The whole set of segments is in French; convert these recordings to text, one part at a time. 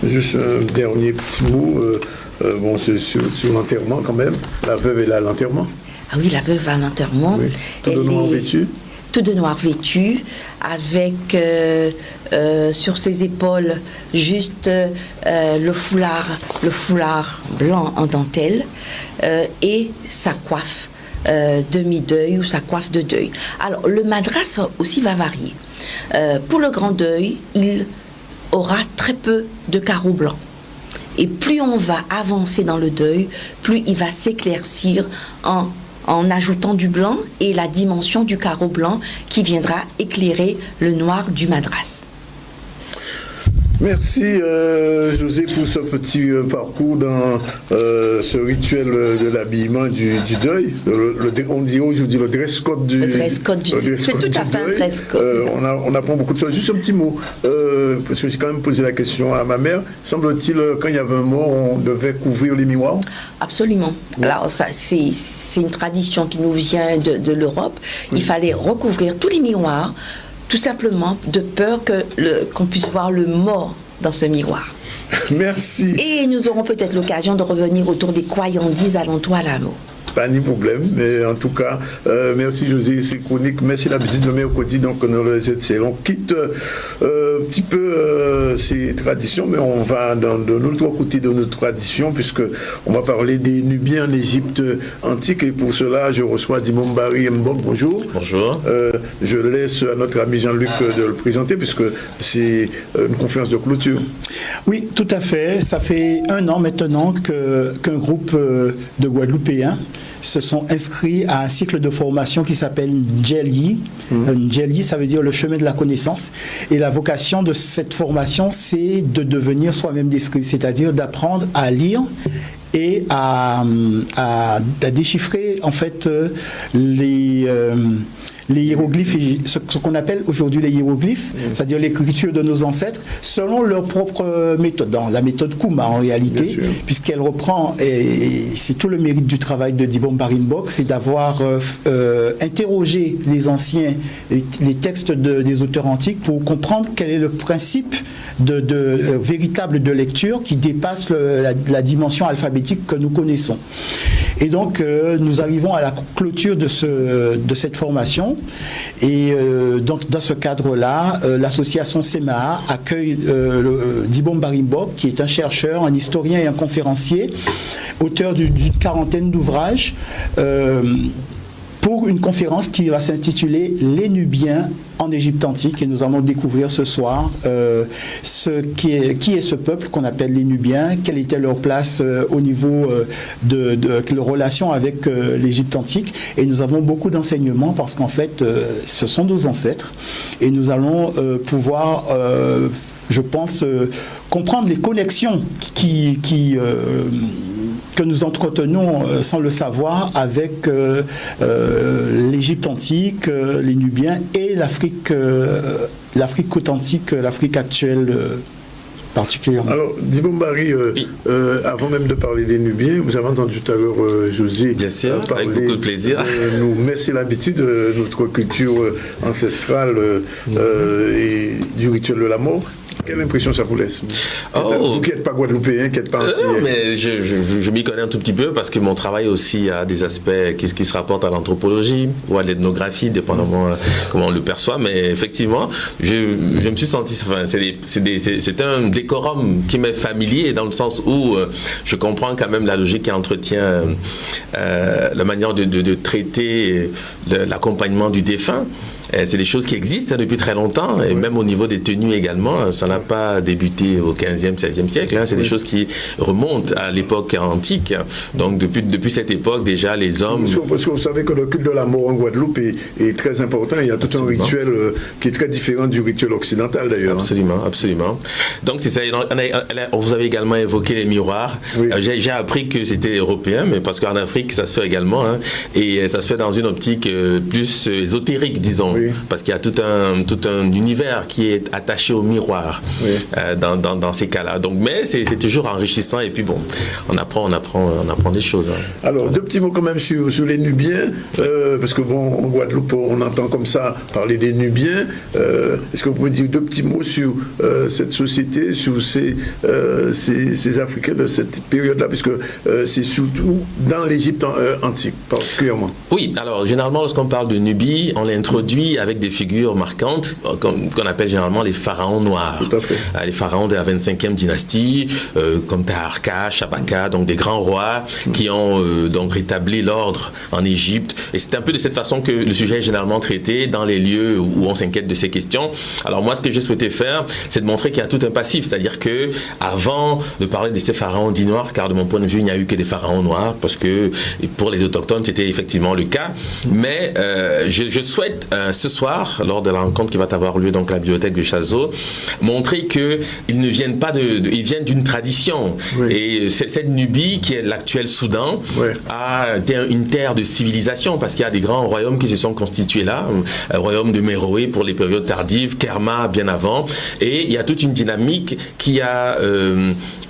Juste un dernier petit mot, bon, c'est sur l'enterrement quand même. La veuve est là à l'enterrement. Ah oui, la veuve à l'enterrement. Oui. Tout de noir vêtu. Tout de noir vêtu, avec sur ses épaules juste le foulard blanc en dentelle et sa coiffe demi-deuil ou sa coiffe de deuil. Alors, le madras aussi va varier. Pour le grand deuil, il aura très peu de carreaux blancs. Et plus on va avancer dans le deuil, plus il va s'éclaircir en ajoutant du blanc et la dimension du carreau blanc qui viendra éclairer le noir du madras. Merci José pour ce petit parcours dans ce rituel de l'habillement du deuil. On dit aujourd'hui le dress code du deuil. C'est tout à fait un dress code. On apprend beaucoup de choses. Juste un petit mot, parce que j'ai quand même posé la question à ma mère. Semble-t-il, quand il y avait un mort, on devait couvrir les miroirs? Absolument. Ouais. Alors ça, c'est une tradition qui nous vient de l'Europe. Oui. Il fallait recouvrir tous les miroirs, tout simplement de peur qu'on puisse voir le mort dans ce miroir. Merci. Et nous aurons peut-être l'occasion de revenir autour des croyandises alentour à l'amour. Pas ni problème, mais en tout cas, merci José, c'est chronique. Merci la visite de mercredi, donc on quitte un petit peu ces traditions, mais on va dans l'autre côté de nos traditions, puisque on va parler des Nubiens en Égypte antique, et pour cela, je reçois Dibombari Mbok. Bonjour. Bonjour. Je laisse à notre ami Jean-Luc de le présenter, puisque c'est une conférence de clôture. Oui, tout à fait. Ça fait 1 an maintenant qu'un groupe de Guadeloupéens se sont inscrits à un cycle de formation qui s'appelle Ndjeli. Ndjeli, ça veut dire le chemin de la connaissance. Et la vocation de cette formation, c'est de devenir soi-même des scribes, c'est-à-dire d'apprendre à lire et à déchiffrer en fait les hiéroglyphes, ce qu'on appelle aujourd'hui les hiéroglyphes, c'est-à-dire l'écriture de nos ancêtres, selon leur propre méthode, la méthode Kuma en réalité, puisqu'elle reprend, et c'est tout le mérite du travail de Dibombari Mbok, c'est d'avoir interrogé les anciens, les textes des auteurs antiques pour comprendre quel est le principe véritable de lecture qui dépasse la dimension alphabétique que nous connaissons. Et donc, nous arrivons à la clôture de cette formation. Et donc, dans ce cadre-là, l'association SEMAA accueille Dibombari Mbok, qui est un chercheur, un historien et un conférencier, auteur d'une 40aine d'ouvrages, pour une conférence qui va s'intituler « Les Nubiens en Égypte antique ». Et nous allons découvrir ce soir qui est ce peuple qu'on appelle les Nubiens, quelle était leur place au niveau de leur relation avec l'Égypte antique. Et nous avons beaucoup d'enseignements parce qu'en fait, ce sont nos ancêtres. Et nous allons pouvoir, je pense, comprendre les connexions que nous entretenons sans le savoir avec l'Égypte antique, les Nubiens et l'Afrique authentique, l'Afrique actuelle particulièrement. Alors, Dibombari, avant même de parler des Nubiens, vous avez entendu tout à l'heure José bien sûr, parler, avec beaucoup de plaisir. Mais c'est l'habitude de notre culture ancestrale et du rituel de la mort. Quelle impression ça vous laisse? Vous qui n'êtes pas guadeloupéen, qui n'êtes pas antillais. Mais je m'y connais un tout petit peu parce que mon travail aussi a des aspects qui se rapportent à l'anthropologie ou à l'ethnographie, dépendamment comment on le perçoit. Mais effectivement, je me suis senti... Enfin, c'est un décorum qui m'est familier dans le sens où je comprends quand même la logique qui entretient la manière de traiter l'accompagnement du défunt. C'est des choses qui existent depuis très longtemps, et même au niveau des tenues également, ça n'a pas débuté au 15e, 16e siècle, c'est des choses qui remontent à l'époque antique. Donc depuis cette époque, déjà, les hommes... Parce que vous savez que le culte de la mort en Guadeloupe est très important, il y a tout un rituel qui est très différent du rituel occidental d'ailleurs. Absolument, absolument. Donc c'est ça, vous avez également évoqué les miroirs. Oui. J'ai appris que c'était européen, mais parce qu'en Afrique, ça se fait également, et ça se fait dans une optique plus ésotérique, disons. Oui. parce qu'il y a tout un univers qui est attaché au miroir dans ces cas-là. Donc, mais c'est toujours enrichissant et puis bon, on apprend des choses. Alors, deux petits mots quand même sur les Nubiens, parce que bon, en Guadeloupe, on entend comme ça parler des Nubiens. Est-ce que vous pouvez dire deux petits mots sur cette société, sur ces Africains de cette période-là, puisque c'est surtout dans l'Égypte antique, particulièrement. Oui, alors généralement, lorsqu'on parle de Nubie, on l'introduit avec des figures marquantes, qu'on appelle généralement les pharaons noirs. Tout à fait. Les pharaons de la 25e dynastie, comme Taharqa, Shabaka, donc des grands rois qui ont donc rétabli l'ordre en Égypte. Et c'est un peu de cette façon que le sujet est généralement traité dans les lieux où on s'inquiète de ces questions. Alors moi, ce que j'ai souhaité faire, c'est de montrer qu'il y a tout un passif, c'est-à-dire que avant de parler de ces pharaons dits noirs, car de mon point de vue, il n'y a eu que des pharaons noirs, parce que pour les autochtones, c'était effectivement le cas. Mais je souhaite ce soir, lors de la rencontre qui va avoir lieu donc à la bibliothèque de Chazot, montrer qu'ils ne viennent pas ils viennent d'une tradition. Oui. Et cette Nubie, qui est l'actuel Soudan, a été une terre de civilisation, parce qu'il y a des grands royaumes qui se sont constitués là, un royaume de Méroé pour les périodes tardives, Kerma bien avant, et il y a toute une dynamique qui a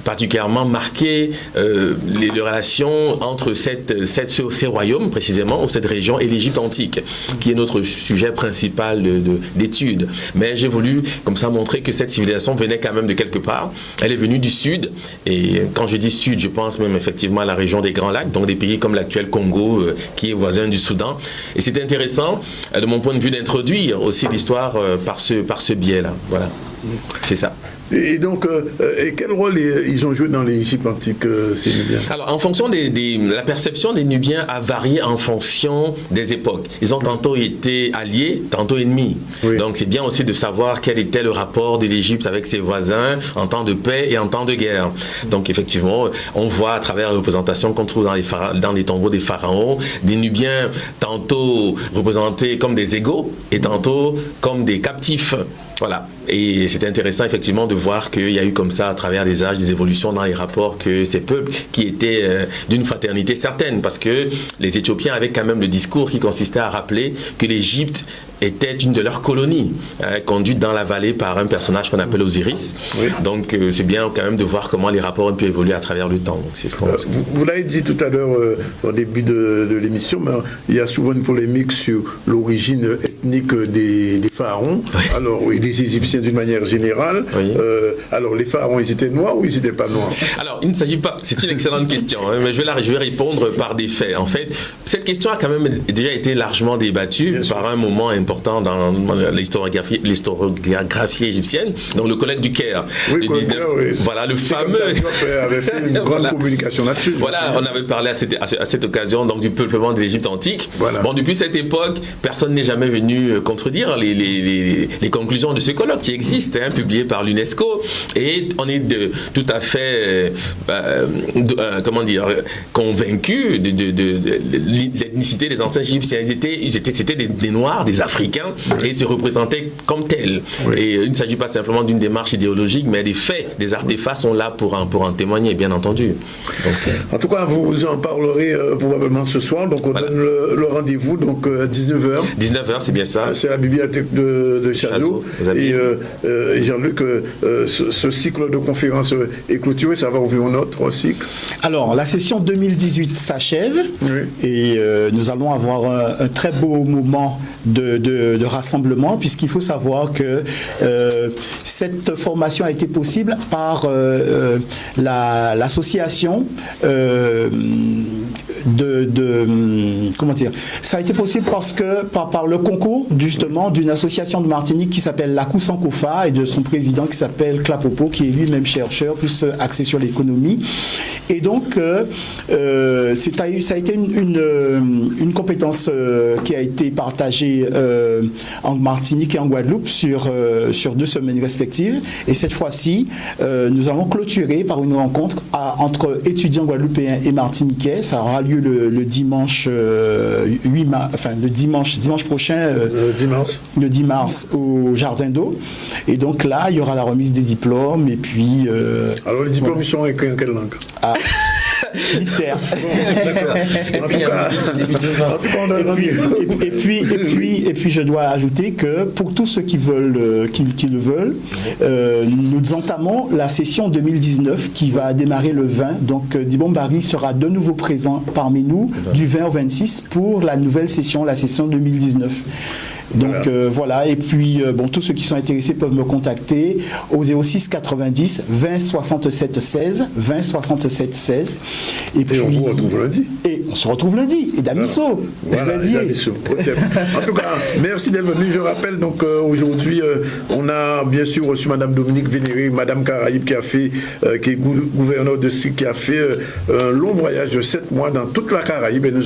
particulièrement marqué les relations entre ces royaumes précisément, ou cette région, et l'Égypte antique, qui est notre sujet principal d'étude. Mais j'ai voulu comme ça montrer que cette civilisation venait quand même de quelque part. Elle est venue du sud, et quand je dis sud, je pense même effectivement à la région des Grands Lacs, donc des pays comme l'actuel Congo, qui est voisin du Soudan. Et c'est intéressant, de mon point de vue, d'introduire aussi l'histoire par ce biais-là. Voilà, c'est ça. Et donc, quel rôle ils ont joué dans l'Égypte antique, ces Nubiens? Alors, en fonction la perception des Nubiens a varié en fonction des époques. Ils ont tantôt été alliés, tantôt ennemis. Oui. Donc, c'est bien aussi de savoir quel était le rapport de l'Égypte avec ses voisins en temps de paix et en temps de guerre. Donc, effectivement, on voit à travers la représentation qu'on trouve dans les tombeaux des pharaons, des Nubiens tantôt représentés comme des égaux et tantôt comme des captifs. Voilà. Et c'est intéressant effectivement de voir qu'il y a eu comme ça à travers les âges des évolutions dans les rapports, que ces peuples qui étaient d'une fraternité certaine, parce que les Éthiopiens avaient quand même le discours qui consistait à rappeler que l'Égypte était une de leurs colonies, conduite dans la vallée par un personnage qu'on appelle Osiris. Oui. Donc c'est bien quand même de voir comment les rapports ont pu évoluer à travers le temps. Donc, c'est ce qu'on vous l'avez dit tout à l'heure au début de l'émission, mais il y a souvent une polémique sur l'origine ethnique des pharaons, oui. Alors oui, des Égyptiens d'une manière générale. Oui. Alors les pharaons, ils étaient noirs ou ils n'étaient pas noirs? Alors il ne s'agit pas, c'est une excellente question, hein, mais je vais répondre par des faits. En fait, cette question a quand même déjà été largement débattue par un moment important dans l'historiographie égyptienne, donc le collège du Caire. Oui, le 19, oui. Voilà le fameux. avait fait une grande communication là-dessus. Voilà, on avait parlé à cette occasion donc du peuplement de l'Égypte antique. Voilà. Bon, depuis cette époque, personne n'est jamais venu contredire les conclusions de ce colloque qui existe, hein, publié par l'UNESCO, et on est tout à fait convaincus de l'ethnicité des anciens Égyptiens. C'était des Noirs, des Africains, et ils se représentaient comme tels. Oui. Et il ne s'agit pas simplement d'une démarche idéologique, mais des faits, des artefacts sont là pour en témoigner, bien entendu. Donc, en tout cas, vous en parlerez probablement ce soir, donc on donne le rendez-vous, donc 19h. 19h, c'est bien ça. C'est la bibliothèque de Chazot. Et Jean-Luc, ce cycle de conférences est clôturé, ça va ouvrir un autre cycle? Alors, la session 2018 s'achève, oui. Et nous allons avoir un très beau moment de rassemblement, puisqu'il faut savoir que cette formation a été possible par l'association comment dire, ça a été possible parce que par le concours justement d'une association de Martinique qui s'appelle la Koussankofa et de son président qui s'appelle Klapopo, qui est lui-même chercheur plus axé sur l'économie, et donc ça a été une compétence qui a été partagée en Martinique et en Guadeloupe sur 2 semaines respectives, et cette fois-ci nous allons clôturer par une rencontre entre étudiants guadeloupéens et martiniquais. Ça aura lieu le dimanche 8 mars, enfin le dimanche prochain, le 10 mars au Jardin d'eau, et donc là il y aura la remise des diplômes, et puis alors les diplômes, voilà. Ils sont écrits en quelle langue? Mystère. En tout cas, on a Et puis, je dois ajouter que pour tous ceux qui veulent, qui le veulent, nous entamons la session 2019 qui va démarrer le 20. Donc, Dibon Barry sera de nouveau présent parmi nous du 20 au 26 pour la nouvelle session, la session 2019. Donc voilà, et puis tous ceux qui sont intéressés peuvent me contacter au 06 90 20 67 16 20 67 16 et puis on vous retrouve lundi. Et on se retrouve lundi et Damiso. Voilà, Damiso. En tout cas, merci d'être venu. Je rappelle donc aujourd'hui on a bien sûr reçu Madame Dominique Vénéré, Madame Caraïbe qui a fait qui est gouverneur de SIC, qui a fait un long voyage de 7 mois dans toute la Caraïbe et nous